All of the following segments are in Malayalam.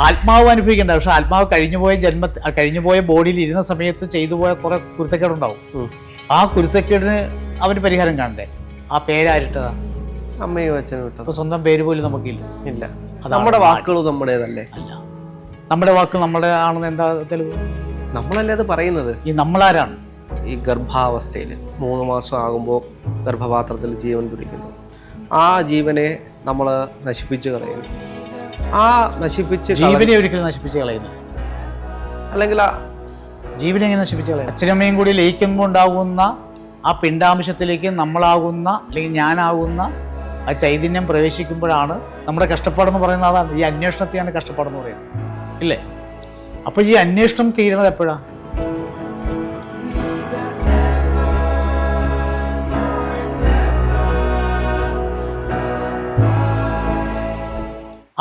ആത്മാവ് അനുഭവിക്കണ്ട, പക്ഷെ ആത്മാവ് കഴിഞ്ഞുപോയ ബോഡിയിൽ ഇരുന്ന സമയത്ത് ചെയ്തു പോയ കുറെ കുരുത്തക്കേടുണ്ടാവും. ആ കുരുത്തക്കേടിന് അവന് പരിഹാരം കാണണ്ടേ? ആ പേരാരിട്ടതാ അമ്മയും അച്ഛനും ഇട്ടത്. അപ്പൊ സ്വന്തം പേര് പോലും നമുക്കില്ല. ഇല്ല, നമ്മുടെ വാക്കുകൾ നമ്മുടേതല്ലേ? അല്ല, നമ്മുടെ വാക്ക് നമ്മുടെ ആണെന്ന് എന്താ തെളിവ്? നമ്മളല്ലേ അത് പറയുന്നത്. ഈ നമ്മളാരാണ്? ഈ ഗർഭാവസ്ഥയിൽ 3 മാസം ആകുമ്പോൾ ഗർഭപാത്രത്തിൽ ജീവൻ തുടിക്കുന്നു. ആ ജീവനെ നമ്മൾ നശിപ്പിച്ച് കളയുന്നു. ആ നശിപ്പിച്ച് ജീവനെ ഒരിക്കലും നശിപ്പിച്ച് കളയുന്നില്ല. അല്ലെങ്കിൽ ജീവനെ എങ്ങനെ നശിപ്പിച്ച് കളയും? അച്ഛനമ്മയും കൂടി ലയിക്കുമ്പോൾ ഉണ്ടാകുന്ന ആ പിണ്ടാംശത്തിലേക്ക് നമ്മളാകുന്ന അല്ലെങ്കിൽ ഞാനാകുന്ന ആ ചൈതന്യം പ്രവേശിക്കുമ്പോഴാണ് നമ്മുടെ കഷ്ടപ്പാടെന്ന് പറയുന്നത്. അതാണ് ഈ അന്വേഷണത്തെയാണ് കഷ്ടപ്പാടെന്ന് പറയുന്നത്, ഇല്ലേ? അപ്പോൾ ഈ അന്വേഷണം തീരണത് എപ്പോഴാണ്?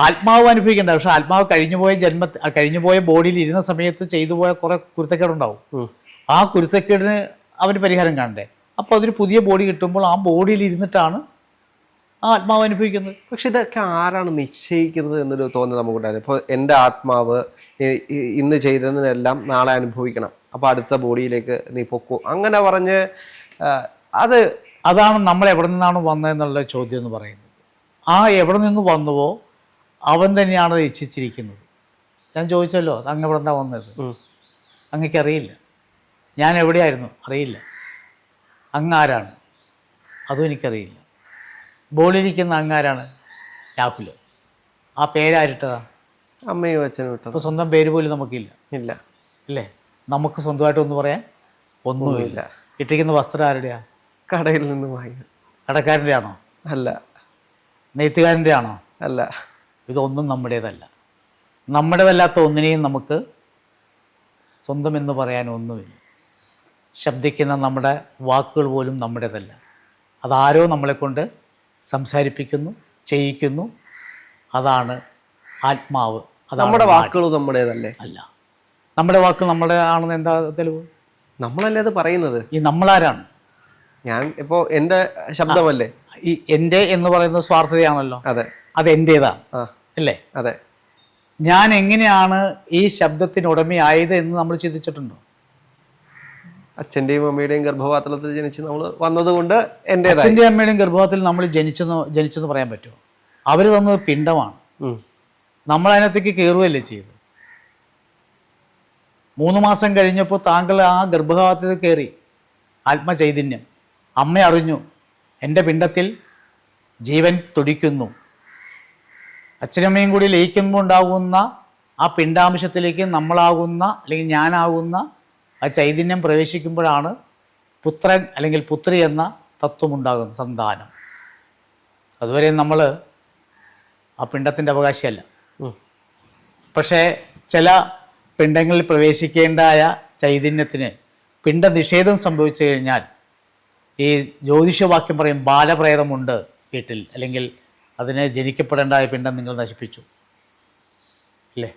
ആത്മാവ് അനുഭവിക്കണ്ട, പക്ഷെ ആത്മാവ് കഴിഞ്ഞുപോയ ബോഡിയിൽ ഇരുന്ന സമയത്ത് ചെയ്തു പോയ കുറെ കുരുത്തക്കേടുണ്ടാവും. ആ കുരുത്തക്കേടിന് അവന് പരിഹാരം കാണണ്ടേ? അപ്പോൾ അതൊരു പുതിയ ബോഡി കിട്ടുമ്പോൾ ആ ബോഡിയിൽ ഇരുന്നിട്ടാണ് ആ ആത്മാവ് അനുഭവിക്കുന്നത്. പക്ഷെ ഇതൊക്കെ ആരാണ് നിശ്ചയിക്കുന്നത് എന്നൊരു തോന്നൽ നമുക്കുണ്ടായിരുന്നു. ഇപ്പോൾ എൻ്റെ ആത്മാവ് ഇന്ന് ചെയ്തതിനെല്ലാം നാളെ അനുഭവിക്കണം, അപ്പോൾ അടുത്ത ബോഡിയിലേക്ക് നീ പൊക്കൂ, അങ്ങനെ പറഞ്ഞ് അതാണ് നമ്മൾ എവിടെ നിന്നാണ് വന്നതെന്നുള്ള ചോദ്യം എന്ന് പറയുന്നത്. ആ എവിടെ നിന്ന് വന്നുവോ അവൻ തന്നെയാണ് അത് ഇച്ഛിച്ചിരിക്കുന്നത്. ഞാൻ ചോദിച്ചല്ലോ, അങ്ങ് എവിടെ നിന്നാണ് വന്നത്? അങ്ങക്ക് അറിയില്ല. ഞാൻ എവിടെയായിരുന്നു? അറിയില്ല. അങ്ങാരാണ്? അതും എനിക്കറിയില്ല. ബോളിരിക്കുന്ന അങ്ങാരാണ്? രാഹുല്. ആ പേരാരിട്ടതാ അമ്മയും അച്ഛനും ഇട്ടത്. അപ്പോൾ സ്വന്തം പേര് പോലും നമുക്കില്ല. ഇല്ല, അല്ലേ? നമുക്ക് സ്വന്തമായിട്ടൊന്നും പറയാൻ ഒന്നുമില്ല. ഇട്ടിരിക്കുന്ന വസ്ത്രം ആരുടെയാ? കടയിൽ നിന്ന് വാങ്ങി. കടക്കാരൻ്റെ ആണോ? അല്ല. നെയ്ത്തുകാരൻ്റെ ആണോ? അല്ല. ഇതൊന്നും നമ്മുടേതല്ല. നമ്മുടേതല്ലാത്ത ഒന്നിനെയും നമുക്ക് സ്വന്തം എന്ന് പറയാൻ ഒന്നുമില്ല. ശബ്ദിക്കുന്ന നമ്മുടെ വാക്കുകൾ പോലും നമ്മുടേതല്ല. അതാരോ നമ്മളെക്കൊണ്ട് സംസാരിപ്പിക്കുന്നു, ചെയ്യിക്കുന്നു. അതാണ് ആത്മാവ്. നമ്മുടെ വാക്കുകൾ നമ്മുടേതല്ലേ? അല്ല, നമ്മുടെ വാക്ക് നമ്മുടെ ആണെന്ന് എന്താ തെളിവ്? നമ്മളല്ലേ അത് പറയുന്നത്. ഈ നമ്മളാരാണ്? ഞാൻ ഇപ്പോൾ എൻ്റെ ശബ്ദമല്ലേ? ഈ എൻ്റെ എന്ന് പറയുന്നത് സ്വാർത്ഥതയാണല്ലോ. അതെ, അത് എൻ്റേതാണ്, അല്ലേ? അതെ. ഞാൻ എങ്ങനെയാണ് ഈ ശബ്ദത്തിന് ഉടമയായത് എന്ന് നമ്മൾ ചിന്തിച്ചിട്ടുണ്ടോ? അച്ഛൻ്റെയും അമ്മയുടെയും ഗർഭപാത്രത്തിൽ ജനിച്ച് നമ്മൾ വന്നതുകൊണ്ട് എൻ്റെ അച്ഛൻ്റെയും അമ്മയുടെയും ഗർഭപാത്രത്തിൽ നമ്മൾ ജനിച്ചെന്ന് പറയാൻ പറ്റുമോ? അവർ തന്നത് പിണ്ടമാണ്. നമ്മൾ അതിനകത്തേക്ക് കയറുകയല്ലേ ചെയ്തു. 3 മാസം കഴിഞ്ഞപ്പോൾ താങ്കൾ ആ ഗർഭപാത്രത്തിൽ കയറി. ആത്മചൈതന്യം അമ്മ അറിഞ്ഞു, എൻ്റെ പിണ്ടത്തിൽ ജീവൻ തുടിക്കുന്നു. അച്ഛനമ്മയും കൂടി ലയിക്കുമ്പോൾ ഉണ്ടാകുന്ന ആ പിണ്ടാംശത്തിലേക്ക് നമ്മളാകുന്ന അല്ലെങ്കിൽ ഞാനാകുന്ന ആ ചൈതന്യം പ്രവേശിക്കുമ്പോഴാണ് പുത്രൻ അല്ലെങ്കിൽ പുത്രി എന്ന തത്വമുണ്ടാകുന്നത്, സന്താനം. അതുവരെ നമ്മൾ ആ പിണ്ടത്തിൻ്റെ അവകാശിയല്ല. പക്ഷേ ചില പിണ്ടങ്ങളിൽ പ്രവേശിക്കേണ്ടായ ചൈതന്യത്തിന് പിണ്ടനിഷേധം സംഭവിച്ചു കഴിഞ്ഞാൽ ഈ ജ്യോതിഷവാക്യം പറയും, ബാലപ്രേതമുണ്ട് വീട്ടിൽ, അല്ലെങ്കിൽ അതിന് ജനിക്കപ്പെടേണ്ടായ പിണ്ടം നിങ്ങൾ നശിപ്പിച്ചു, ഇല്ലേ?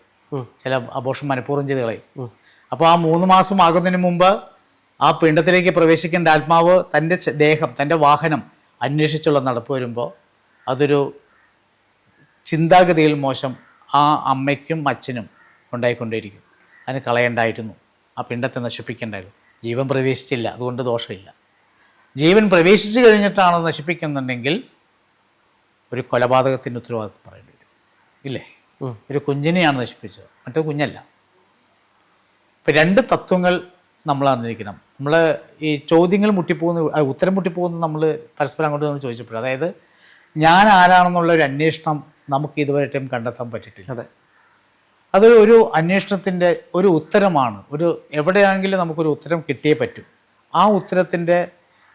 ചില അബോർഷൻ മനഃപൂർവ്വം ചെയ്ത് കളയും. അപ്പോൾ ആ 3 മാസം ആകുന്നതിന് മുമ്പ് ആ പിണ്ടത്തിലേക്ക് പ്രവേശിക്കേണ്ട ആത്മാവ് തൻ്റെ ദേഹം, തൻ്റെ വാഹനം അന്വേഷിച്ചുള്ള നടപ്പ് വരുമ്പോൾ അതൊരു ചിന്താഗതിയിൽ മോശം ആ അമ്മയ്ക്കും അച്ഛനും ഉണ്ടായിക്കൊണ്ടേയിരിക്കും. അതിന് കളയണ്ടായിരുന്നു, ആ പിണ്ടത്തെ നശിപ്പിക്കേണ്ടായിരുന്നു. ജീവൻ പ്രവേശിച്ചില്ല, അതുകൊണ്ട് ദോഷമില്ല. ജീവൻ പ്രവേശിച്ചു കഴിഞ്ഞിട്ടാണ് നശിപ്പിക്കുന്നുണ്ടെങ്കിൽ ഒരു കൊലപാതകത്തിൻ്റെ ഉത്തരവാദിത്വം പറയേണ്ടി വരും, ഇല്ലേ? ഒരു കുഞ്ഞിനെയാണ് നശിപ്പിച്ചത്, മറ്റേ കുഞ്ഞല്ല. ഇപ്പം 2 തത്വങ്ങൾ നമ്മൾ അറിഞ്ഞിരിക്കണം. നമ്മൾ ഈ ചോദ്യങ്ങൾ ഉത്തരം മുട്ടിപ്പോകുന്ന നമ്മൾ പരസ്പരം അങ്ങോട്ട് നമ്മൾ ചോദിച്ചപ്പോൾ, അതായത് ഞാൻ ആരാണെന്നുള്ള ഒരു അന്വേഷണം നമുക്ക് ഇതുവരെയും കണ്ടെത്താൻ പറ്റിയിട്ടില്ല. അതെ, അത് ഒരു അന്വേഷണത്തിൻ്റെ ഒരു ഉത്തരമാണ്. എവിടെയാണെങ്കിലും നമുക്കൊരു ഉത്തരം കിട്ടിയേ പറ്റൂ. ആ ഉത്തരത്തിൻ്റെ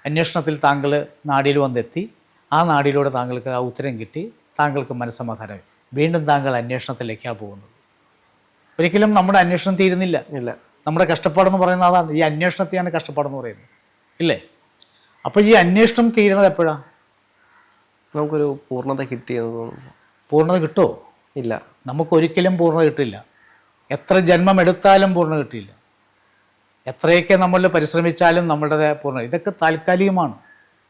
അന്വേഷണത്തിൽ താങ്കൾ നാടിയിൽ വന്നെത്തി. ആ നാടിയിലൂടെ താങ്കൾക്ക് ആ ഉത്തരം കിട്ടി, താങ്കൾക്ക് മനസ്സമാധാനം. വീണ്ടും താങ്കൾ അന്വേഷണത്തിലേക്കാണ് പോകുന്നത്. ഒരിക്കലും നമ്മുടെ അന്വേഷണം തീരുന്നില്ല. ഇല്ല, നമ്മുടെ കഷ്ടപ്പാടെന്ന് പറയുന്നത് അതാണ്. ഈ അന്വേഷണത്തെയാണ് കഷ്ടപ്പാടെന്ന് പറയുന്നത്, ഇല്ലേ? അപ്പോൾ ഈ അന്വേഷണം തീരുന്നത് എപ്പോഴാണ്? നമുക്കൊരു പൂർണ്ണത കിട്ടിയെന്ന് തോന്നുന്നു. പൂർണ്ണത കിട്ടുമോ? ഇല്ല, നമുക്കൊരിക്കലും പൂർണ്ണത കിട്ടില്ല. എത്ര ജന്മം എടുത്താലും പൂർണ്ണത കിട്ടിയില്ല. എത്രയൊക്കെ നമ്മൾ പരിശ്രമിച്ചാലും നമ്മളുടെ പൂർണ്ണത, ഇതൊക്കെ താൽക്കാലികമാണ്.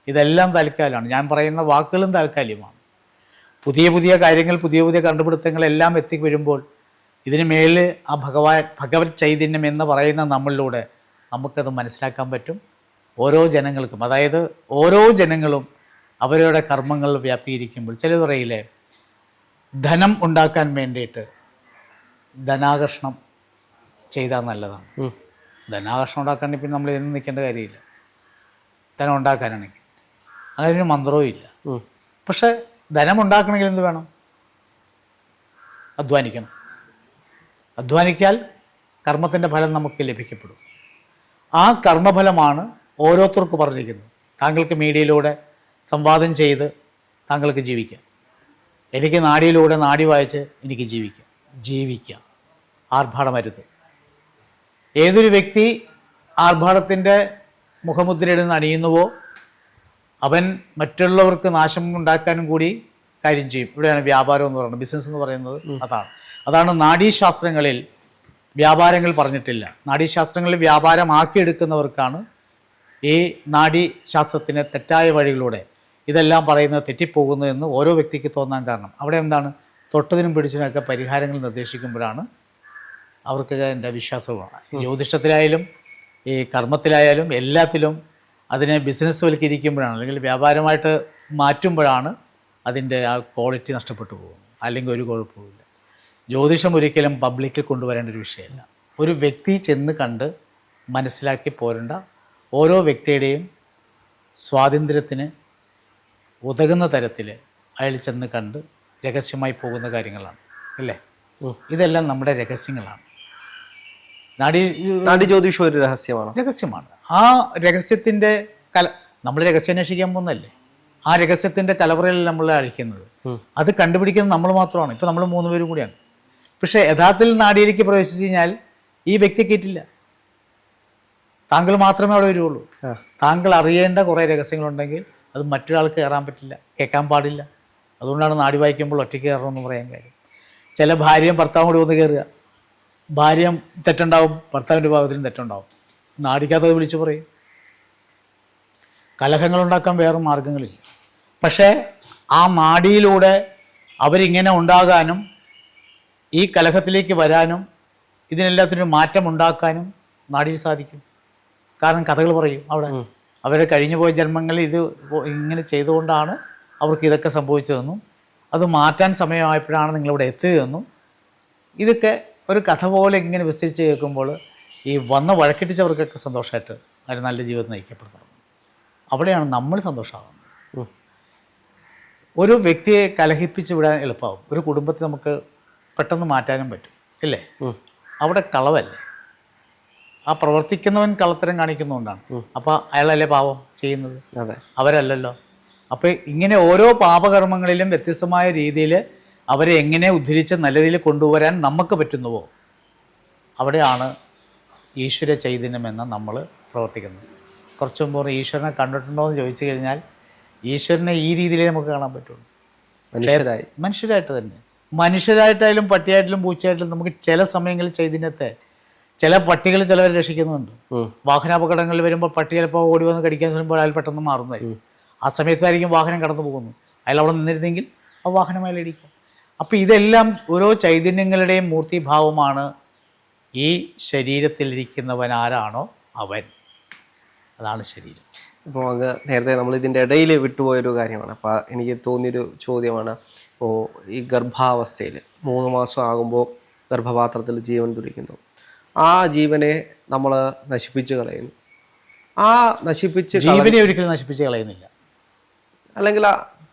ഇതെല്ലാം താൽക്കാലികമാണ്. ഞാൻ പറയുന്ന വാക്കുകളും താൽക്കാലികമാണ്. പുതിയ പുതിയ കാര്യങ്ങൾ, പുതിയ പുതിയ കണ്ടുപിടുത്തങ്ങളെല്ലാം വരുമ്പോൾ ഇതിന് മേലിൽ ആ ഭഗവത് ചൈതന്യം എന്ന് പറയുന്ന നമ്മളിലൂടെ നമുക്കത് മനസ്സിലാക്കാൻ പറ്റും. ഓരോ ജനങ്ങൾക്കും, അതായത് ഓരോ ജനങ്ങളും അവരുടെ കർമ്മങ്ങൾ വ്യാപ്തിയിരിക്കുമ്പോൾ ചിലത് പറയില്ലേ, ധനം ഉണ്ടാക്കാൻ വേണ്ടിയിട്ട് ധനാകർഷണം ചെയ്താൽ നല്ലതാണ്. ധനാകർഷണം ഉണ്ടാക്കാൻ ഇപ്പം നമ്മൾ ഇതിന് നിൽക്കേണ്ട കാര്യമില്ല. ധനം ഉണ്ടാക്കാനാണെങ്കിൽ അങ്ങനെ ഒരു മന്ത്രവും ഇല്ല. പക്ഷെ ധനം ഉണ്ടാക്കണമെങ്കിൽ എന്ത് വേണം? അധ്വാനിക്കണം. അധ്വാനിച്ചാൽ കർമ്മത്തിൻ്റെ ഫലം നമുക്ക് ലഭിക്കപ്പെടും. ആ കർമ്മഫലമാണ് ഓരോരുത്തർക്കും പറഞ്ഞിരിക്കുന്നത്. താങ്കൾക്ക് മീഡിയയിലൂടെ സംവാദം ചെയ്ത് താങ്കൾക്ക് ജീവിക്കാം. എനിക്ക് നാടിയിലൂടെ നാടി വായിച്ച് എനിക്ക് ജീവിക്കാം. ആർഭാടമരുത്. ഏതൊരു വ്യക്തി ആർഭാടത്തിൻ്റെ മുഖമുദ്രയിടുന്ന് അണിയുന്നുവോ അവൻ മറ്റുള്ളവർക്ക് നാശം ഉണ്ടാക്കാനും കൂടി കാര്യം ചെയ്യും. ഇവിടെയാണ് വ്യാപാരം എന്ന് പറയുന്നത്, ബിസിനസ് എന്ന് പറയുന്നത്. അതാണ് നാഡീശാസ്ത്രങ്ങളിൽ വ്യാപാരങ്ങൾ പറഞ്ഞിട്ടില്ല. നാഡീശാസ്ത്രങ്ങളിൽ വ്യാപാരമാക്കിയെടുക്കുന്നവർക്കാണ് ഈ നാഡീശാസ്ത്രത്തിൻ്റെ തെറ്റായ വഴികളിലൂടെ ഇതെല്ലാം പറയുന്നത് തെറ്റിപ്പോകുന്നതെന്ന് ഓരോ വ്യക്തിക്ക് തോന്നാൻ കാരണം അവിടെ എന്താണ്, തൊട്ടതിനും പിടിച്ചതിനൊക്കെ പരിഹാരങ്ങൾ നിർദ്ദേശിക്കുമ്പോഴാണ് അവർക്ക് എൻ്റെ വിശ്വാസമാണ്. ജ്യോതിഷത്തിലായാലും ഈ കർമ്മത്തിലായാലും എല്ലാത്തിലും അതിനെ ബിസിനസ് വൽക്കരിക്കുമ്പോഴാണ്, അല്ലെങ്കിൽ വ്യാപാരമായിട്ട് മാറ്റുമ്പോഴാണ് അതിൻ്റെ ആ ക്വാളിറ്റി നഷ്ടപ്പെട്ടു പോകുന്നത്. അല്ലെങ്കിൽ ഒരു കുഴപ്പമില്ല. ജ്യോതിഷം ഒരിക്കലും പബ്ലിക്കിൽ കൊണ്ടുവരേണ്ട ഒരു വിഷയമല്ല. ഒരു വ്യക്തി ചെന്ന് കണ്ട് മനസ്സിലാക്കി പോരേണ്ട, ഓരോ വ്യക്തിയുടെയും സ്വാതന്ത്ര്യത്തിന് ഉതകുന്ന തരത്തിൽ അയാൾ ചെന്ന് കണ്ട് രഹസ്യമായി പോകുന്ന കാര്യങ്ങളാണ് അല്ലേ? ഇതെല്ലാം നമ്മുടെ രഹസ്യങ്ങളാണ്. നാഡി ജ്യോതിഷം ഒരു രഹസ്യമാണ്. ആ രഹസ്യത്തിൻ്റെ നമ്മൾ രഹസ്യം അന്വേഷിക്കാൻ പോകുന്നതല്ലേ, ആ രഹസ്യത്തിൻ്റെ കലവറയിൽ നമ്മൾ അഴിക്കുന്നത്. അത് കണ്ടുപിടിക്കുന്നത് നമ്മൾ മാത്രമാണ്. ഇപ്പം നമ്മൾ 3 പേരും കൂടിയാണ്. പക്ഷേ യഥാർത്ഥത്തിൽ നാടിയിലേക്ക് പ്രവേശിച്ചു കഴിഞ്ഞാൽ ഈ വ്യക്തി കയറ്റില്ല. താങ്കൾ മാത്രമേ അവിടെ വരുള്ളൂ. താങ്കൾ അറിയേണ്ട കുറേ രഹസ്യങ്ങളുണ്ടെങ്കിൽ അത് മറ്റൊരാൾക്ക് കയറാൻ പറ്റില്ല, കേൾക്കാൻ പാടില്ല. അതുകൊണ്ടാണ് നാടി വായിക്കുമ്പോൾ ഒറ്റയ്ക്ക് കയറണമെന്ന് പറയാൻ കാര്യം. ചില ഭാര്യയും ഭർത്താവും കൂടി ഒന്ന് കയറുക, ഭാര്യയും തെറ്റുണ്ടാവും, ഭർത്താവിൻ്റെ ഭാഗത്തിലും തെറ്റുണ്ടാവും. നാടിക്കകത്തത് വിളിച്ചു പറയും. കലഹങ്ങളുണ്ടാക്കാൻ വേറെ മാർഗങ്ങളില്ല. പക്ഷേ ആ നാടിയിലൂടെ അവരിങ്ങനെ ഉണ്ടാകാനും ഈ കലഹത്തിലേക്ക് വരാനും ഇതിനെല്ലാത്തിനും മാറ്റം ഉണ്ടാക്കാനും നാടിയിൽ സാധിക്കും. കാരണം കഥകൾ പറയും അവിടെ. അവരെ കഴിഞ്ഞു പോയ ജന്മങ്ങളിൽ ഇത് ഇങ്ങനെ ചെയ്തുകൊണ്ടാണ് അവർക്ക് ഇതൊക്കെ സംഭവിച്ചതെന്നും അത് മാറ്റാൻ സമയമായപ്പോഴാണ് നിങ്ങളിവിടെ എത്തുകയെന്നും ഇതൊക്കെ ഒരു കഥ പോലെ ഇങ്ങനെ വിസ്തരിച്ച് കേൾക്കുമ്പോൾ ഈ വന്ന വഴക്കിട്ടിച്ചവർക്കൊക്കെ സന്തോഷമായിട്ട് അവർ നല്ല ജീവിതം നയിക്കപ്പെടുന്നത്. അവിടെയാണ് നമ്മൾ സന്തോഷമാകുന്നത്. ഒരു വ്യക്തിയെ കലഹിപ്പിച്ച് വിടാൻ എളുപ്പമാകും. ഒരു കുടുംബത്തെ നമുക്ക് പെട്ടെന്ന് മാറ്റാനും പറ്റും ഇല്ലേ? അവിടെ കളവല്ലേ, ആ പ്രവർത്തിക്കുന്നവൻ കള്ളത്തരം കാണിക്കുന്നതുകൊണ്ടാണ്. അപ്പോൾ അയാളല്ലേ പാപം ചെയ്യുന്നത്, അവരല്ലല്ലോ. അപ്പോൾ ഇങ്ങനെ ഓരോ പാപകർമ്മങ്ങളിലും വ്യത്യസ്തമായ രീതിയിൽ അവരെ എങ്ങനെ ഉദ്ധരിച്ച് നല്ല രീതിയിൽ കൊണ്ടുവരാൻ നമുക്ക് പറ്റുന്നുവോ അവിടെയാണ് ഈശ്വര ചൈതന്യം എന്ന നമ്മൾ പ്രവർത്തിക്കുന്നത്. കുറച്ചു മുമ്പ് ഈശ്വരനെ കണ്ടിട്ടുണ്ടോ എന്ന് ചോദിച്ചു കഴിഞ്ഞാൽ ഈശ്വരനെ ഈ രീതിയിലേ നമുക്ക് കാണാൻ പറ്റുള്ളൂ. മനുഷ്യരായിട്ട് തന്നെ, മനുഷ്യരായിട്ടായാലും പട്ടിയായിട്ടും പൂച്ചയായിട്ടും നമുക്ക് ചില സമയങ്ങളിൽ ചൈതന്യത്തെ, ചില പട്ടികൾ ചിലവരെ രക്ഷിക്കുന്നുണ്ട്. വാഹനാപകടങ്ങളിൽ വരുമ്പോൾ പട്ടി ചിലപ്പോൾ ഓടി വന്ന് കടിക്കാൻ ശ്രമിക്കുമ്പോൾ അയാൾ പെട്ടെന്ന് മാറുന്നതായിരിക്കും. ആ സമയത്തായിരിക്കും വാഹനം കടന്നു പോകുന്നു. അയാൾ അവിടെ നിന്നിരുന്നെങ്കിൽ ആ വാഹനം അയാൾ ഇടിക്കാം. അപ്പോൾ ഇതെല്ലാം ഓരോ ചൈതന്യങ്ങളുടെയും മൂർത്തിഭാവമാണ്. ഈ ശരീരത്തിലിരിക്കുന്നവൻ ആരാണോ അവൻ, അതാണ് ശരീരം. ഇപ്പോൾ അങ്ങ് നേരത്തെ നമ്മൾ ഇതിൻ്റെ ഇടയിൽ വിട്ടുപോയൊരു കാര്യമാണ്. അപ്പോൾ എനിക്ക് തോന്നിയൊരു ചോദ്യമാണ്, ഇപ്പോൾ ഈ ഗർഭാവസ്ഥയിൽ 3 മാസം ആകുമ്പോൾ ഗർഭപാത്രത്തിൽ ജീവൻ തുടിക്കുന്നു. ആ ജീവനെ നമ്മൾ നശിപ്പിച്ച് കളയുന്നു. ആ ജീവനെ ഒരിക്കലും നശിപ്പിച്ച് കളയുന്നില്ല. അല്ലെങ്കിൽ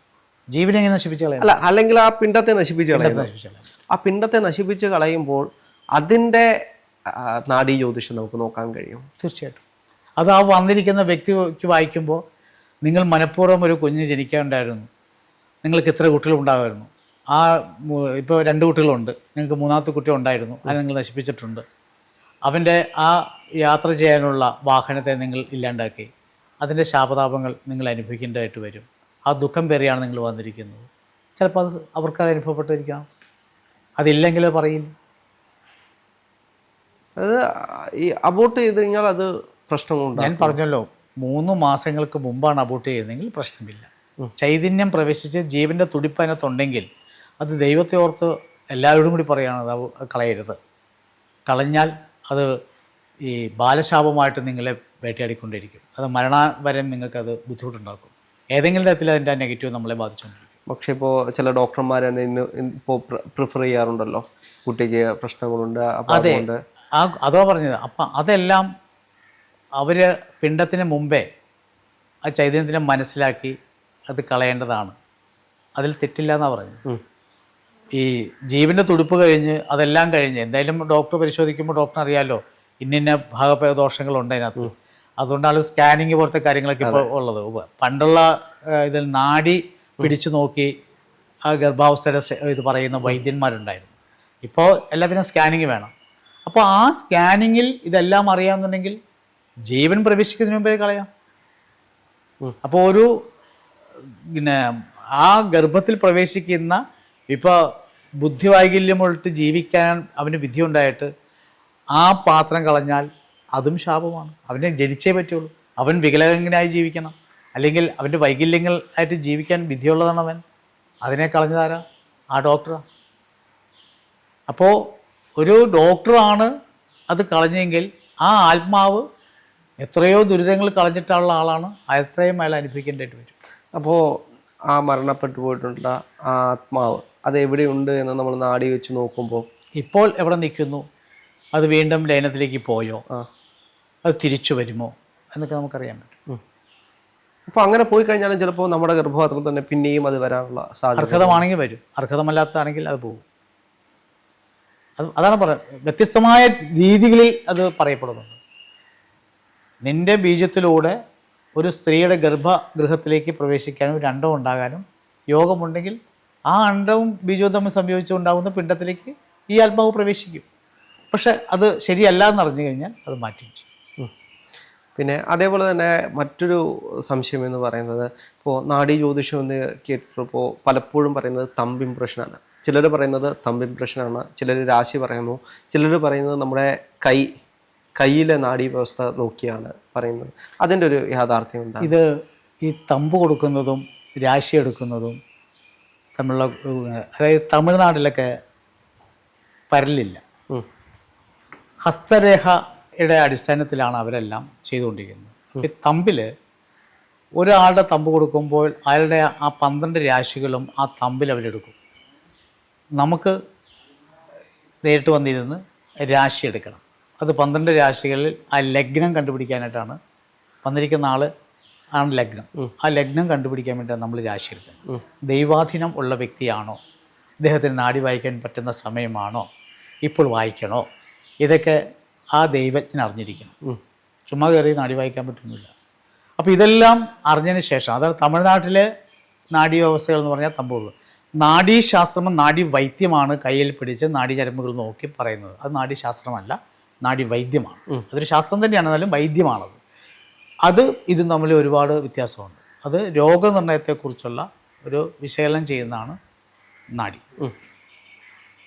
ജീവനെ എങ്ങനെ നശിപ്പിച്ച് കളയുന്നു? അല്ല, അല്ലെങ്കിൽ ആ പിണ്ടത്തെ നശിപ്പിച്ച് കളയുന്നു. ആ പിണ്ടത്തെ നശിപ്പിച്ച് കളയുമ്പോൾ അതിൻ്റെ നാഡീ ജ്യോതിഷം നമുക്ക് നോക്കാൻ കഴിയും. തീർച്ചയായിട്ടും. അത് ആ വന്നിരിക്കുന്ന വ്യക്തിക്ക് വായിക്കുമ്പോൾ നിങ്ങൾ മനഃപൂർവ്വം ഒരു കുഞ്ഞ് ജനിക്കാനുണ്ടായിരുന്നു, നിങ്ങൾക്ക് ഇത്ര കുട്ടികളുണ്ടാകുമായിരുന്നു, ആ ഇപ്പോൾ 2 കുട്ടികളുണ്ട്, നിങ്ങൾക്ക് 3ാമത്തെ കുട്ടി ഉണ്ടായിരുന്നു, അത് നിങ്ങൾ നശിപ്പിച്ചിട്ടുണ്ട്, അവൻ്റെ ആ യാത്ര ചെയ്യാനുള്ള വാഹനത്തെ നിങ്ങൾ ഇല്ലാണ്ടാക്കി, അതിൻ്റെ ശാപതാപങ്ങൾ നിങ്ങൾ അനുഭവിക്കേണ്ടതായിട്ട് വരും. ആ ദുഃഖം പേറിയാണ് നിങ്ങൾ വന്നിരിക്കുന്നത്. ചിലപ്പോൾ അത് അവർക്കത് അനുഭവപ്പെട്ടിരിക്കാം, അതില്ലെങ്കിൽ പറയില്ല. അത് ഈ അബോർട്ട് ചെയ്ത് കഴിഞ്ഞാൽ അത് പ്രശ്നമുണ്ട്. ഞാൻ പറഞ്ഞല്ലോ, 3 മാസങ്ങൾക്ക് മുമ്പാണ് അബോർട്ട് ചെയ്യുന്നതെങ്കിൽ പ്രശ്നമില്ല. ചൈതന്യം പ്രവേശിച്ച് ജീവൻ്റെ തുടിപ്പ് അതിനകത്തുണ്ടെങ്കിൽ അത് ദൈവത്തെ ഓർത്ത് എല്ലാവരോടും കൂടി പറയുകയാണ് അത് കളയരുത്. കളഞ്ഞാൽ അത് ഈ ബാലശാപമായിട്ട് നിങ്ങളെ വേട്ടയാടിക്കൊണ്ടിരിക്കും. അത് മരണം വരെ നിങ്ങൾക്കത് ബുദ്ധിമുട്ടുണ്ടാക്കും. ഏതെങ്കിലും തരത്തിൽ അതിൻ്റെ നെഗറ്റീവ് നമ്മളെ ബാധിച്ചുകൊണ്ടിരിക്കും. പക്ഷെ ഇപ്പോൾ ചില ഡോക്ടർമാർ തന്നെ ഇപ്പോൾ പ്രിഫർ ചെയ്യാറുണ്ടല്ലോ, കുട്ടിക്ക് പ്രശ്നങ്ങളുണ്ട്, അപ്പോൾ അതുകൊണ്ട് അതോ പറഞ്ഞത്. അപ്പം അതെല്ലാം അവർ പിണ്ടത്തിന് മുമ്പേ ആ ചൈതന്യത്തിനെ മനസ്സിലാക്കി അത് കളയേണ്ടതാണ്. അതിൽ തെറ്റില്ല എന്നാണ് പറഞ്ഞത്. ഈ ജീവൻ്റെ തുടിപ്പ് കഴിഞ്ഞ് അതെല്ലാം കഴിഞ്ഞ് എന്തായാലും ഡോക്ടർ പരിശോധിക്കുമ്പോൾ ഡോക്ടറിന് അറിയാമല്ലോ ഇന്ന ഭാഗദോഷങ്ങളുണ്ട് അതിനകത്ത്. അതുകൊണ്ടാണ് സ്കാനിങ് പോലത്തെ കാര്യങ്ങളൊക്കെ ഇപ്പോൾ ഉള്ളത്. പണ്ടുള്ള ഇതിൽ നാഡി പിടിച്ചു നോക്കി ആ ഗർഭാവസ്ഥയുടെ ഇത് പറയുന്ന വൈദ്യന്മാരുണ്ടായിരുന്നു. ഇപ്പോൾ എല്ലാത്തിനും സ്കാനിങ് വേണം. അപ്പോൾ ആ സ്കാനിങ്ങിൽ ഇതെല്ലാം അറിയാമെന്നുണ്ടെങ്കിൽ ജീവൻ പ്രവേശിക്കുന്നതിന് മുമ്പേ കളയാം. അപ്പോൾ ഒരു പിന്നെ ആ ഗർഭത്തിൽ പ്രവേശിക്കുന്ന ഇപ്പോൾ ബുദ്ധിവൈകല്യമുള്ളിട്ട് ജീവിക്കാൻ അവന് വിധിയുണ്ടായിട്ട് ആ പാത്രം കളഞ്ഞാൽ അതും ശാപമാണ്. അവനെ ജനിച്ചേ പറ്റുള്ളൂ. അവൻ വികലാംഗനായി ജീവിക്കണം, അല്ലെങ്കിൽ അവൻ്റെ വൈകല്യങ്ങൾ ആയിട്ട് ജീവിക്കാൻ വിധിയുള്ളതാണ് അവൻ. അതിനെ കളഞ്ഞതാരാ? ആ ഡോക്ടറാണ്. അപ്പോൾ ഒരു ഡോക്ടറാണ് അത് കളഞ്ഞെങ്കിൽ ആ ആത്മാവ് എത്രയോ ദുരിതങ്ങൾ കളഞ്ഞിട്ടുള്ള ആളാണ്. എത്രയും അയാൾ അനുഭവിക്കേണ്ടതായിട്ട് വരും. അപ്പോൾ ആ മരണപ്പെട്ടു പോയിട്ടുള്ള ആ ആത്മാവ് അത് എവിടെയുണ്ട് എന്ന് നമ്മൾ നാടി വെച്ച് നോക്കുമ്പോൾ ഇപ്പോൾ എവിടെ നിൽക്കുന്നു, അത് വീണ്ടും ലയനത്തിലേക്ക് പോയോ, അത് തിരിച്ചു വരുമോ എന്നൊക്കെ നമുക്കറിയാൻ പറ്റും. അപ്പോൾ അങ്ങനെ പോയി കഴിഞ്ഞാലും ചിലപ്പോൾ നമ്മുടെ ഗർഭപാത്രം തന്നെ പിന്നെയും അത് വരാനുള്ള സാധ്യത. അർഹതമാണെങ്കിൽ വരും, അർഹതമല്ലാത്തതാണെങ്കിൽ അത് പോകും. അതാണ് പറയുന്നത്. വ്യത്യസ്തമായ രീതികളിൽ അത് പറയപ്പെടുന്നുണ്ട്. നിന്റെ ബീജത്തിലൂടെ ഒരു സ്ത്രീയുടെ ഗർഭഗൃഹത്തിലേക്ക് പ്രവേശിക്കാനും ഒരു അണ്ടം ഉണ്ടാകാനും യോഗമുണ്ടെങ്കിൽ ആ അണ്ടവും ബീജവും തമ്മിൽ സംയോജിച്ചുണ്ടാകുന്ന പിണ്ടത്തിലേക്ക് ഈ ആത്മാവ് പ്രവേശിക്കും. പക്ഷെ അത് ശരിയല്ല എന്നറിഞ്ഞു കഴിഞ്ഞാൽ അത് മാറ്റി. പിന്നെ അതേപോലെ തന്നെ മറ്റൊരു സംശയം എന്ന് പറയുന്നത്, ഇപ്പോൾ നാഡീ ജ്യോതിഷം എന്ന് കേട്ടപ്പോൾ പലപ്പോഴും പറയുന്നത് തമ്പ് ഇംപ്രഷനാണ്. ചിലർ പറയുന്നത് തമ്പ് ഇംപ്രഷനാണ്, ചിലർ രാശി പറയുന്നു, ചിലർ പറയുന്നത് നമ്മുടെ കയ്യിലെ നാഡീ വ്യവസ്ഥ നോക്കിയാണ് പറയുന്നത്. അതിൻ്റെ ഒരു യാഥാർത്ഥ്യം എന്താണ്? ഇത് ഈ തമ്പ് കൊടുക്കുന്നതും രാശി എടുക്കുന്നതും തമ്മിലുള്ള, അതായത് തമിഴ്നാട്ടിലൊക്കെ പരലില്ല, ഹസ്തരേഖയുടെ അടിസ്ഥാനത്തിലാണ് അവരെല്ലാം ചെയ്തുകൊണ്ടിരിക്കുന്നത്. ഈ തമ്പിൽ ഒരാളുടെ തമ്പ് കൊടുക്കുമ്പോൾ അയാളുടെ ആ 12 രാശികളും ആ തമ്പിൽ അവരെടുക്കും. നമുക്ക് നേരിട്ട് വന്നിരുന്ന് രാശി എടുക്കണം. അത് 12 രാശികളിൽ ആ ലഗ്നം കണ്ടുപിടിക്കാനായിട്ടാണ് വന്നിരിക്കുന്ന ആൾ ആണ് ലഗ്നം. ആ ലഗ്നം കണ്ടുപിടിക്കാൻ വേണ്ടിയാണ് നമ്മൾ രാശി എടുക്കുന്നത്. ദൈവാധീനം ഉള്ള വ്യക്തിയാണോ, അദ്ദേഹത്തിന് നാടി വായിക്കാൻ പറ്റുന്ന സമയമാണോ, ഇപ്പോൾ വായിക്കണോ, ഇതൊക്കെ ആ ദൈവജ്ഞൻ അറിഞ്ഞിരിക്കണം. ചുമ്മാ കയറി നാടി വായിക്കാൻ പറ്റുന്നില്ല. അപ്പോൾ ഇതെല്ലാം അറിഞ്ഞതിന് ശേഷം, അതായത് തമിഴ്നാട്ടിലെ നാഡീ വ്യവസ്ഥകൾ എന്ന് പറഞ്ഞാൽ തമ്പുള്ളൂ. നാഡീശാസ്ത്രം നാഡി വൈദ്യമാണ് കയ്യിൽ പിടിച്ച് നാഡീചരമ്പുകൾ നോക്കി പറയുന്നത്. അത് നാഡീശാസ്ത്രമല്ല, നാഡി വൈദ്യമാണ്. അതൊരു ശാസ്ത്രം തന്നെയാണ്, എന്നാലും വൈദ്യമാണത്. അത് ഇതും തമ്മിൽ ഒരുപാട് വ്യത്യാസമുണ്ട്. അത് രോഗനിർണയത്തെക്കുറിച്ചുള്ള ഒരു വിശകലനം ചെയ്യുന്നതാണ് നാഡി.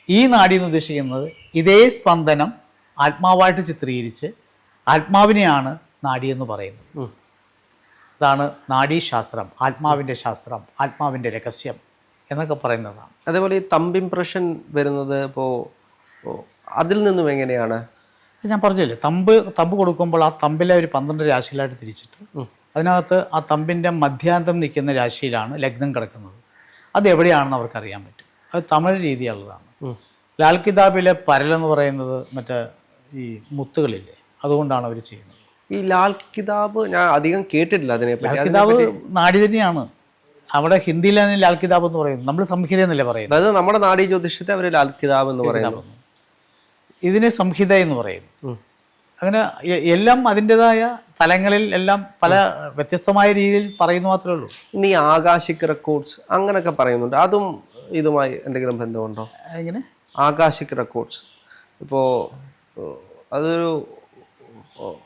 ഈ നാഡി എന്ന് ഉദ്ദേശിക്കുന്നത് ഇതേ സ്പന്ദനം ആത്മാവായിട്ട് ചിത്രീകരിച്ച് ആത്മാവിനെയാണ് നാഡി എന്ന് പറയുന്നത്. അതാണ് നാഡീശാസ്ത്രം, ആത്മാവിൻ്റെ ശാസ്ത്രം, ആത്മാവിൻ്റെ രഹസ്യം എന്നൊക്കെ പറയുന്നതാണ്. അതേപോലെ ഈ തമ്പ് ഇംപ്രഷൻ വരുന്നത് ഇപ്പോൾ അതിൽ നിന്നും എങ്ങനെയാണ്? ഞാൻ പറഞ്ഞില്ലേ, തമ്പ് കൊടുക്കുമ്പോൾ ആ തമ്പിലെ ഒരു 12 രാശികളായിട്ട് തിരിച്ചിട്ട് അതിനകത്ത് ആ തമ്പിൻ്റെ മധ്യാന്തം നിൽക്കുന്ന രാശിയിലാണ് ലഗ്നം കിടക്കുന്നത്. അത് എവിടെയാണെന്ന് അവർക്കറിയാൻ പറ്റും. അത് തമിഴ് രീതിയുള്ളതാണ്. ലാൽ കിതാബിലെ പരലെന്ന് പറയുന്നത് മറ്റേ ഈ മുത്തുകളില്ലേ, അതുകൊണ്ടാണ് അവർ ചെയ്യുന്നത്. ഈ ലാൽ കിതാബ് ഞാൻ അധികം കേട്ടിട്ടില്ല അതിനെപ്പറ്റി. ലാൽ കിതാബ് നാഡി തന്നെയാണ്. അവിടെ ഹിന്ദിയിലാണ് ലാൽ കിതാബ് എന്ന് പറയുന്നത്, നമ്മൾ സംഹിത എന്നല്ലേ പറയുന്നത്. അതായത് നമ്മുടെ നാഡീ ജ്യോതിഷത്തെ അവർ ലാൽ കിതാബ് എന്ന് പറയുന്നത്, ഇതിനെ സംഹിത എന്ന് പറയുന്നു. അങ്ങനെ എല്ലാം അതിൻ്റെതായ തലങ്ങളിൽ എല്ലാം പല വ്യത്യസ്തമായ രീതിയിൽ പറയുന്നു മാത്രമേ ഉള്ളൂ. ഇനി ആകാശിക് റെക്കോർഡ്സ് അങ്ങനെയൊക്കെ പറയുന്നുണ്ട്, അതും ഇതുമായി എന്തെങ്കിലും ബന്ധമുണ്ടോ? എങ്ങനെ? ആകാശിക് റെക്കോർഡ്സ് ഇപ്പോൾ അതൊരു,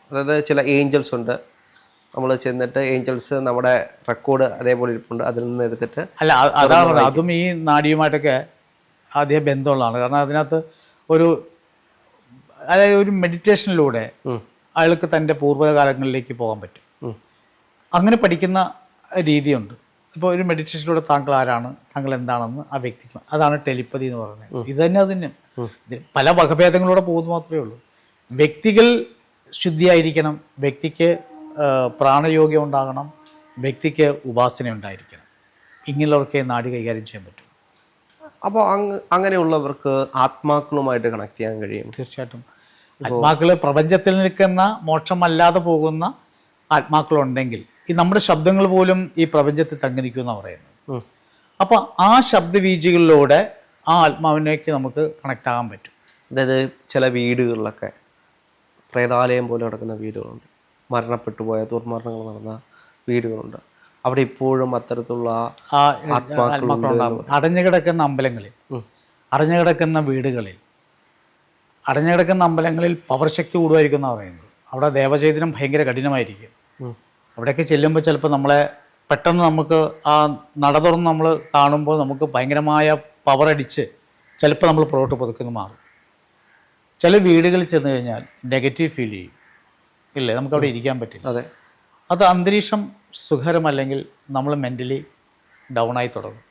അതായത് ചില ഏഞ്ചൽസ് ഉണ്ട്, നമ്മൾ ചെന്നിട്ട് ഏഞ്ചൽസ് നമ്മുടെ റെക്കോർഡ് അതേപോലെ ഇരിപ്പുണ്ട്, അതിൽ നിന്ന് എടുത്തിട്ട് അല്ല, അതാണ് പറഞ്ഞത്. അതും ഈ നാഡിയുമായിട്ടൊക്കെ ആദ്യം ബന്ധമുള്ളതാണ്. കാരണം അതിനകത്ത് അതായത് ഒരു മെഡിറ്റേഷനിലൂടെ അയാൾക്ക് തൻ്റെ പൂർവ്വകാലങ്ങളിലേക്ക് പോകാൻ പറ്റും. അങ്ങനെ പഠിക്കുന്ന രീതിയുണ്ട്. ഇപ്പോൾ ഒരു മെഡിറ്റേഷനിലൂടെ താങ്കൾ ആരാണ്, താങ്കൾ എന്താണെന്ന് ആ വ്യക്തിക്ക്, അതാണ് ടെലിപ്പതി എന്ന് പറയുന്നത്. ഇത് തന്നെ അതിന് പല വകഭേദങ്ങളൂടെ പോകുന്നു മാത്രമേ ഉള്ളൂ. വ്യക്തികൾ ശുദ്ധിയായിരിക്കണം, വ്യക്തിക്ക് പ്രാണയോഗ്യം ഉണ്ടാകണം, വ്യക്തിക്ക് ഉപാസന ഉണ്ടായിരിക്കണം. ഇങ്ങനെയുള്ളവർക്കേ നാടി കൈകാര്യം ചെയ്യാൻ പറ്റും. അപ്പോൾ അങ്ങനെയുള്ളവർക്ക് ആത്മാക്കളുമായിട്ട് കണക്ട് ചെയ്യാൻ കഴിയും. തീർച്ചയായിട്ടും ആത്മാക്കൾ പ്രപഞ്ചത്തിൽ നിൽക്കുന്ന മോക്ഷമല്ലാതെ പോകുന്ന ആത്മാക്കളുണ്ടെങ്കിൽ ഈ നമ്മുടെ ശബ്ദങ്ങൾ പോലും ഈ പ്രപഞ്ചത്തിൽ തങ്ങി നിൽക്കുമെന്നാണ് പറയുന്നത്. അപ്പോൾ ആ ശബ്ദവീചികളിലൂടെ ആ ആത്മാവിനേക്ക് നമുക്ക് കണക്ട് ആകാൻ പറ്റും. അതായത് ചില വീടുകളിലൊക്കെ പ്രേതാലയം പോലെ കിടക്കുന്ന വീടുകളുണ്ട്, മരണപ്പെട്ടു പോയ ദുർമരണങ്ങൾ നടന്ന വീടുകളുണ്ട്. അവിടെ ഇപ്പോഴും അത്തരത്തിലുള്ള ആത്മാക്കളുണ്ടാകും. അടഞ്ഞുകിടക്കുന്ന അമ്പലങ്ങളിൽ, അടഞ്ഞുകിടക്കുന്ന വീടുകളിൽ, അടഞ്ഞുകിടക്കുന്ന അമ്പലങ്ങളിൽ പവർ ശക്തി കൂടുമായിരിക്കും എന്നാണ് പറയുന്നത്. അവിടെ ദേവചൈതന്യം ഭയങ്കര കഠിനമായിരിക്കും. അവിടെയൊക്കെ ചെല്ലുമ്പോൾ ചിലപ്പോൾ നമ്മളെ പെട്ടെന്ന് നമുക്ക് ആ നട തുറന്ന് നമ്മൾ കാണുമ്പോൾ നമുക്ക് ഭയങ്കരമായ പവർ അടിച്ച് ചിലപ്പോൾ നമ്മൾ പുറകോട്ട് പതുക്കുന്നു മാറും. ചില വീടുകളിൽ ചെന്ന് കഴിഞ്ഞാൽ നെഗറ്റീവ് ഫീൽ ചെയ്യും, ഇല്ലേ, നമുക്കവിടെ ഇരിക്കാൻ പറ്റില്ല. അതെ, അത് അന്തരീക്ഷം സുഖകരമല്ലെങ്കിൽ നമ്മൾ മെൻ്റലി ഡൗണായി തുടങ്ങും.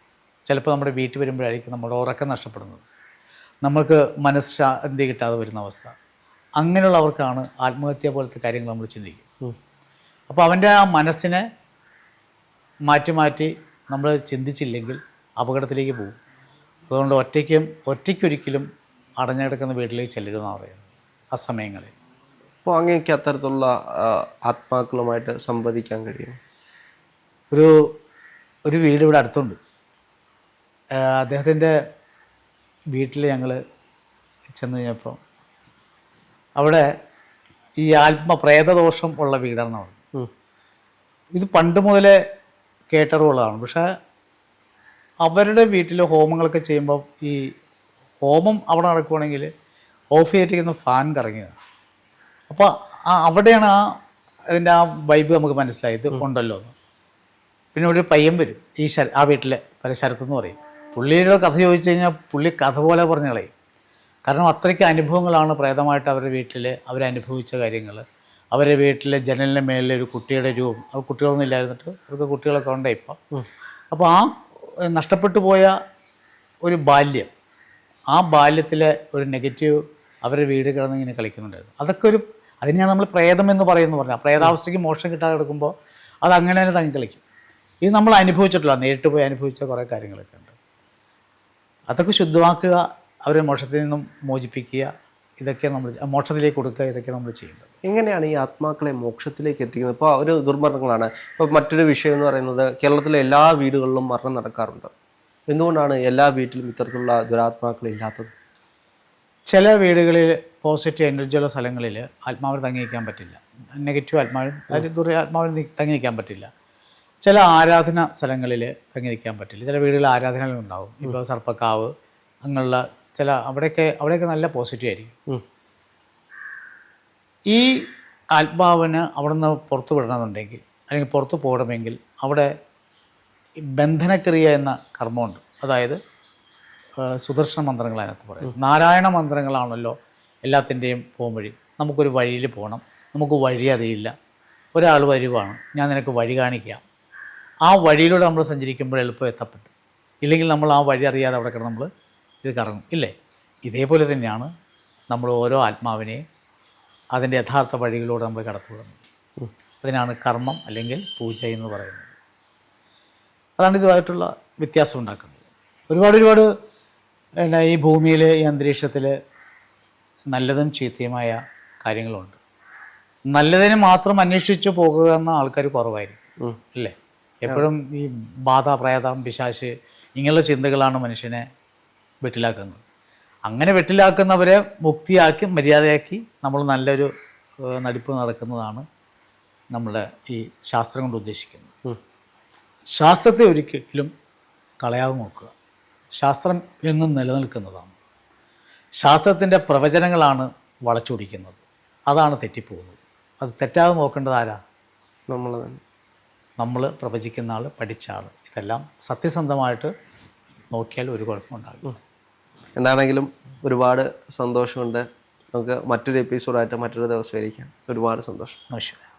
ചിലപ്പോൾ നമ്മുടെ വീട്ടിൽ വരുമ്പോഴായിരിക്കും നമ്മുടെ ഉറക്കം നഷ്ടപ്പെടുന്നത്, നമുക്ക് മനഃശാന്തി കിട്ടാതെ വരുന്ന അവസ്ഥ. അങ്ങനെയുള്ളവർക്കാണ് ആത്മഹത്യ പോലത്തെ കാര്യങ്ങൾ നമ്മൾ ചിന്തിക്കും. അപ്പോൾ അവൻ്റെ ആ മനസ്സിനെ മാറ്റി മാറ്റി നമ്മൾ ചിന്തിച്ചില്ലെങ്കിൽ അപകടത്തിലേക്ക് പോകും. അതുകൊണ്ട് ഒറ്റയ്ക്കൊരിക്കലും അടഞ്ഞുകിടക്കുന്ന വീട്ടിലേക്ക് ചെല്ലരുതെന്നാണ് പറയുന്നത് ആ സമയങ്ങളിൽ. അപ്പോൾ അങ്ങനെയൊക്കെ അത്തരത്തിലുള്ള ആത്മാക്കളുമായിട്ട് സംവദിക്കാൻ കഴിയും. ഒരു വീട് ഇവിടെ അടുത്തുണ്ട്. അദ്ദേഹത്തിൻ്റെ വീട്ടിൽ ഞങ്ങൾ ചെന്ന് കഴിഞ്ഞപ്പോൾ അവിടെ ഈ പ്രേതദോഷം ഉള്ള വീടാണെന്ന് പറഞ്ഞു. ഇത് പണ്ട് മുതലേ കേട്ടറിവുള്ളതാണ്. പക്ഷേ അവരുടെ വീട്ടിൽ ഹോമങ്ങളൊക്കെ ചെയ്യുമ്പോൾ ഈ ഹോമം അവിടെ നടക്കുവാണെങ്കിൽ ഓഫ് ചെയ്തിരിക്കുന്ന ഫാൻ കറങ്ങിയതാണ്. അപ്പോൾ അവിടെയാണ് അതിൻ്റെ ആ വൈബ് നമുക്ക് മനസ്സിലായത് ഉണ്ടല്ലോ എന്ന്. പിന്നെ ഒരു പയ്യൻ വരും ആ വീട്ടിലെ ശരത്ത് എന്ന് പറയും. പുള്ളിയുടെ കഥ ചോദിച്ചു കഴിഞ്ഞാൽ പുള്ളി കഥ പോലെ പറഞ്ഞു കളയും. കാരണം അത്രയ്ക്ക് അനുഭവങ്ങളാണ് പ്രേതമായിട്ട് അവരുടെ വീട്ടിൽ അവരനുഭവിച്ച കാര്യങ്ങൾ. അവരുടെ വീട്ടിലെ ജനലിൻ്റെ മേലിലെ ഒരു കുട്ടിയുടെ രൂപം, അവർ കുട്ടികളൊന്നും ഇല്ലായിരുന്നിട്ട് അവർക്ക് കുട്ടികളൊക്കെ ഉണ്ട് ഇപ്പം. അപ്പോൾ ആ നഷ്ടപ്പെട്ടു പോയ ഒരു ബാല്യം, ആ ബാല്യത്തിലെ ഒരു നെഗറ്റീവ് അവരുടെ വീട് കിടന്ന് ഇങ്ങനെ കളിക്കുന്നുണ്ടായിരുന്നു. അതൊക്കെ അതിനെയാണ് നമ്മൾ പ്രേതം എന്ന് പറയുന്നത്. പറഞ്ഞാൽ പ്രേതാവസ്ഥയ്ക്ക് മോക്ഷം കിട്ടാതെ കിടക്കുമ്പോൾ അത് അങ്ങനെ തന്നെ തങ്ങി കളിക്കും. ഇത് നമ്മൾ അനുഭവിച്ചിട്ടില്ല, നേരിട്ട് പോയി അനുഭവിച്ച കുറേ കാര്യങ്ങളൊക്കെ ഉണ്ട്. അതൊക്കെ ശുദ്ധമാക്കുക, അവരെ മോക്ഷത്തിൽ നിന്നും മോചിപ്പിക്കുക, ഇതൊക്കെ നമ്മൾ മോക്ഷത്തിലേക്ക് കൊടുക്കുക, ഇതൊക്കെ നമ്മൾ ചെയ്യേണ്ടത്. എങ്ങനെയാണ് ഈ ആത്മാക്കളെ മോക്ഷത്തിലേക്ക് എത്തിക്കുന്നത്? ഇപ്പോൾ ഒരു ദുർമരണങ്ങളാണ്. ഇപ്പോൾ മറ്റൊരു വിഷയം എന്ന് പറയുന്നത് കേരളത്തിലെ എല്ലാ വീടുകളിലും മരണം നടക്കാറുണ്ട്. എന്തുകൊണ്ടാണ് എല്ലാ വീട്ടിലും ഇത്തരത്തിലുള്ള ദുരാത്മാക്കൾ ഇല്ലാത്തത്? ചില വീടുകളിൽ പോസിറ്റീവ് എനർജിയുള്ള സ്ഥലങ്ങളിൽ ആത്മാവിന് തങ്ങി നിൽക്കാൻ പറ്റില്ല, നെഗറ്റീവ് ആത്മാവിന് തങ്ങി നിൽക്കാൻ പറ്റില്ല. ചില ആരാധന സ്ഥലങ്ങളിൽ തങ്ങി നിൽക്കാൻ പറ്റില്ല. ചില വീടുകളിൽ ആരാധനകൾ ഉണ്ടാവും. ഇപ്പോൾ സർപ്പക്കാവ് അങ്ങനെയുള്ള അവിടെയൊക്കെ നല്ല പോസിറ്റീവ് ആയിരിക്കും. ഈ ആത്മാവിന് അവിടെ നിന്ന് പുറത്തു വിടണമെന്നുണ്ടെങ്കിൽ അല്ലെങ്കിൽ പുറത്തു പോകണമെങ്കിൽ അവിടെ ബന്ധനക്രിയ എന്ന കർമ്മമുണ്ട്. അതായത് സുദർശന മന്ത്രങ്ങൾ അതിനകത്ത് പറയും. നാരായണ മന്ത്രങ്ങളാണല്ലോ എല്ലാത്തിൻ്റെയും വഴി. നമുക്കൊരു വഴിയിൽ പോകണം, നമുക്ക് വഴി അറിയില്ല, ഒരാൾ വരുവാണ്, ഞാൻ നിനക്ക് വഴി കാണിക്കാം. ആ വഴിയിലൂടെ നമ്മൾ സഞ്ചരിക്കുമ്പോൾ എളുപ്പം എത്തപ്പെട്ടു. ഇല്ലെങ്കിൽ നമ്മൾ ആ വഴി അറിയാതെ അവിടെ കിടന്ന് നമ്മൾ ഇത് കറങ്ങും, ഇല്ലേ? ഇതേപോലെ തന്നെയാണ് നമ്മൾ ഓരോ ആത്മാവിനെയും അതിൻ്റെ യഥാർത്ഥ വഴികളിലൂടെ നമ്മൾ കടത്തിവിടുന്നത്. അതിനാണ് കർമ്മം അല്ലെങ്കിൽ പൂജ എന്ന് പറയുന്നത്. അതാണ് ഇതുമായിട്ടുള്ള വ്യത്യാസം ഉണ്ടാക്കുന്നത്. ഒരുപാട് ഈ ഭൂമിയിൽ, ഈ അന്തരീക്ഷത്തിൽ നല്ലതും ചീത്തയുമായ കാര്യങ്ങളുണ്ട്. നല്ലതിനെ മാത്രം അന്വേഷിച്ച് പോകുക എന്ന ആൾക്കാർ കുറവായിരിക്കും, അല്ലേ? എപ്പോഴും ഈ ബാധ, പ്രേതം, പിശാച് ഇങ്ങനെയുള്ള ചിന്തകളാണ് മനുഷ്യനെ വെട്ടിലാക്കുന്നത്. അങ്ങനെ വെട്ടിലാക്കുന്നവരെ മുക്തിയാക്കി മര്യാദയാക്കി നമ്മൾ നല്ലൊരു നടിപ്പ് നടക്കുന്നതാണ് നമ്മുടെ ഈ ശാസ്ത്രം കൊണ്ട് ഉദ്ദേശിക്കുന്നത്. ശാസ്ത്രത്തെ ഒരിക്കലും കളയാതെ നോക്കുക. ശാസ്ത്രം എന്നും നിലനിൽക്കുന്നതാണ്. ശാസ്ത്രത്തിൻ്റെ പ്രവചനങ്ങളാണ് വളച്ചൊടിക്കുന്നത്, അതാണ് തെറ്റിപ്പോകുന്നത്. അത് തെറ്റാതെ നോക്കേണ്ടത് ആരാ? നമ്മൾ പ്രവചിക്കുന്ന ആൾ, പഠിച്ച ആൾ. ഇതെല്ലാം സത്യസന്ധമായിട്ട് നോക്കിയാൽ ഒരു കുഴപ്പമുണ്ടാകില്ല. എന്താണെങ്കിലും ഒരുപാട് സന്തോഷമുണ്ട്. നമുക്ക് മറ്റൊരു എപ്പിസോഡായിട്ട് മറ്റൊരു ദിവസം ആയിരിക്കാം. ഒരുപാട് സന്തോഷം. നമസ്കാരം.